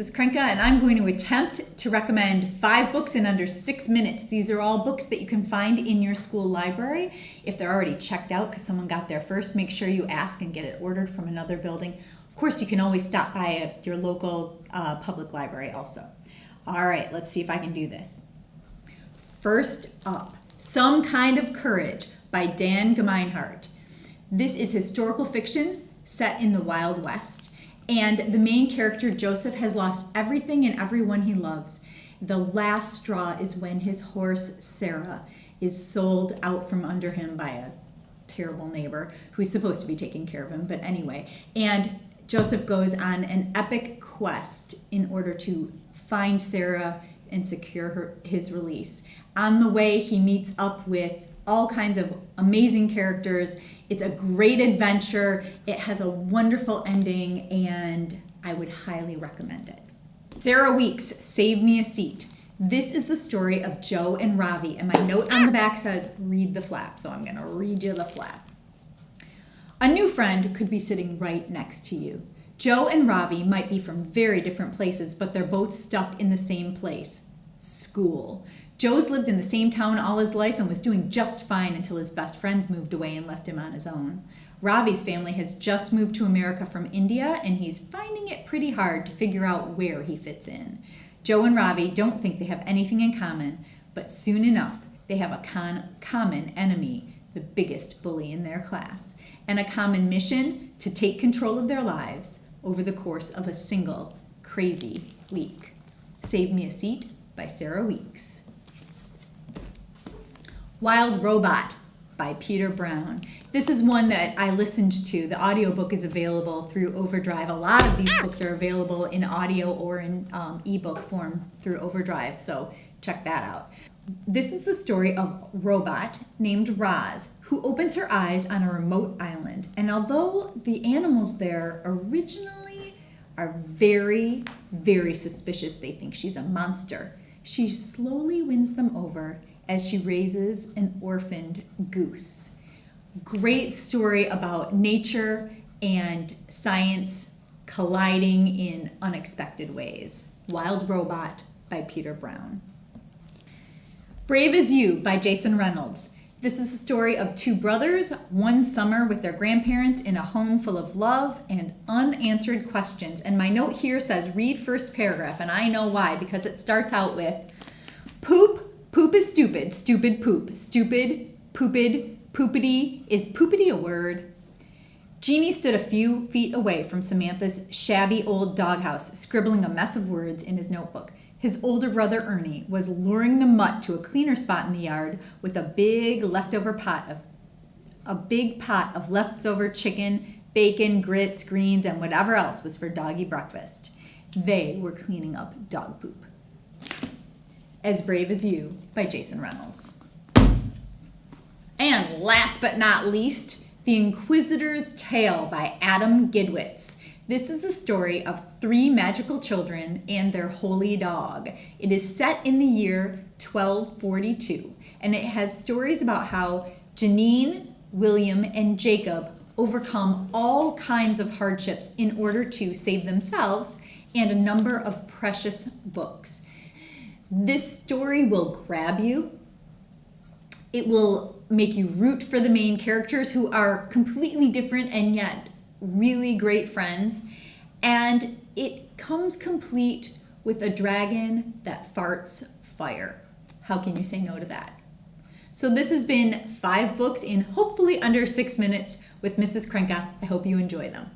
Mrs. Chrenka, and I'm going to attempt to recommend 5 books in under 6 minutes. These are all books that you can find in your school library. If they're already checked out because someone got there first, make sure you ask and get it ordered from another building. Of course, you can always stop by your local public library also. All right, let's see if I can do this. First up, Some Kind of Courage by Gemeinhart. This is historical fiction set in the Wild West. And the main character, Joseph, has lost everything and everyone he loves. The last straw is when his horse, Sarah, is sold out from under him by a terrible neighbor who's supposed to be taking care of him, but anyway. And Joseph goes on an epic quest in order to find Sarah and secure his release. On the way, he meets up with all kinds of amazing characters. It's a great adventure. It has a wonderful ending, and I would highly recommend it. Sarah Weeks, Save Me a Seat. This is the story of Joe and Ravi, and my note on the back says, read the flap, so I'm gonna read you the flap. A new friend could be sitting right next to you. Joe and Ravi might be from very different places, but they're both stuck in the same place, school. Joe's lived in the same town all his life and was doing just fine until his best friends moved away and left him on his own. Ravi's family has just moved to America from India, and he's finding it pretty hard to figure out where he fits in. Joe and Ravi don't think they have anything in common, but soon enough, they have a common enemy, the biggest bully in their class, and a common mission to take control of their lives over the course of a single crazy week. Save Me a Seat by Sarah Weeks. Wild Robot by Peter Brown. This is one that I listened to. The audiobook is available through Overdrive. A lot of these books are available in audio or in ebook form through Overdrive, so check that out. This is the story of a robot named Roz, who opens her eyes on a remote island. And although the animals there originally are very, very suspicious, they think she's a monster, she slowly wins them over as she raises an orphaned goose. Great story about nature and science colliding in unexpected ways. Wild Robot by Peter Brown. Brave as You by Jason Reynolds. This is the story of 2 brothers, one summer with their grandparents in a home full of love and unanswered questions. And my note here says read first paragraph, and I know why, because it starts out with poop. Poop is stupid, stupid poop. Stupid, pooped, poopity. Is poopity a word? Jeannie stood a few feet away from Samantha's shabby old doghouse, scribbling a mess of words in his notebook. His older brother Ernie was luring the mutt to a cleaner spot in the yard with a big pot of leftover chicken, bacon, grits, greens, and whatever else was for doggy breakfast. They were cleaning up dog poop. As Brave as You by Jason Reynolds. And last but not least, The Inquisitor's Tale by Adam Gidwitz. This is the story of 3 magical children and their holy dog. It is set in the year 1242, and it has stories about how Janine, William, and Jacob overcome all kinds of hardships in order to save themselves and a number of precious books. This story will grab you. It will make you root for the main characters who are completely different and yet really great friends. And it comes complete with a dragon that farts fire. How can you say no to that? So this has been 5 books in hopefully under 6 minutes with Mrs. Chrenka. I hope you enjoy them.